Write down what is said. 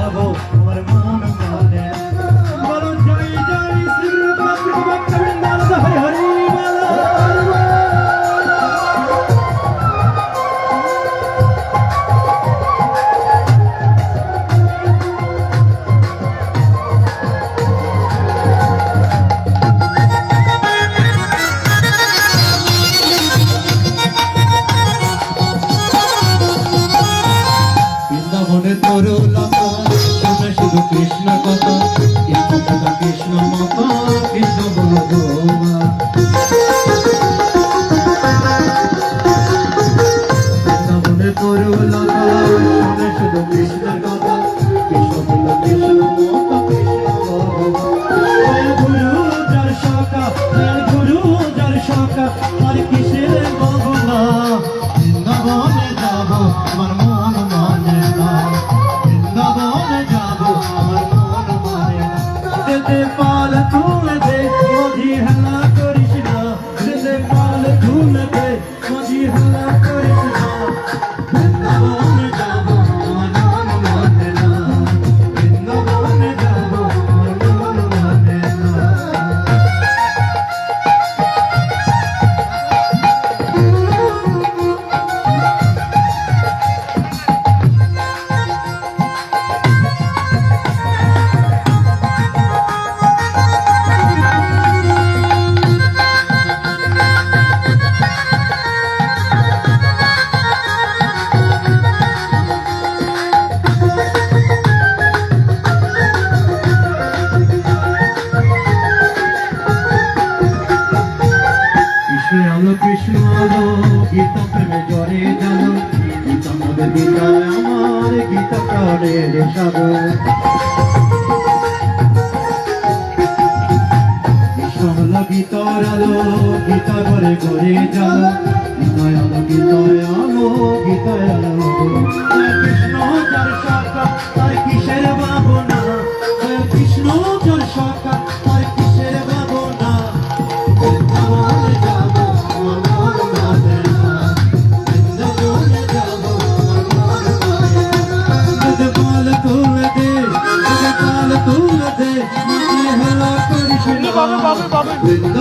যাব আমার মন মানে বলো জয় জয় শ্রী ভক্ত বৃন্দাবন হরি হরি বৃন্দাবনে তরুলতা শুনে শুধু কৃষ্ণ কথা কৃষ্ণ কথা কৃষ্ণ মাতা কৃষ্ণ বলো গোমা বৃন্দাবনে তরুলতা শুনে শুধু কৃষ্ণের কথা কৃষ্ণ বলো কৃষ্ণ মাতা কৃষ্ণ গুরু যার শাখা গুরু যার শাখা আর কিসের বাবনা বৃন্দাবনে যাব আমার মন মানে না বৃন্দাবনে যাব আমার মন মানে না যেতে পাল তুলে দে মাঝি হেলা করিস না যেতে পাল তুলে দে মাঝি হেলা করিস না বৃন্দাবনে যাব আমার মন মানে না বৃন্দাবনে যাব আমার মন মানে না কৃষ্ণ আলো কৃষ্ণ আলো গীতা প্রেমে জ্বরে জানো গীতা মনে বিজয় আমার গীতা প্রাণের সাগর কৃষ্ণ হলো গীতার আলো গীতা ঘরে ঘরে জানো গীতায় আলো গীতায় আলো গীতায় আলো কৃষ্ণ যার শাখা আর কিসের বাবনা কৃষ্ণ যার শাখা আর কিসের বাবনা বৃন্দাবনে যাব আমার মন মানে না বৃন্দাবনে যাব আমার মন মানে না যেতে পাল তুলে দে যেতে পাল তুলে দে মাঝি হেলা করিস না বৃন্দাবনে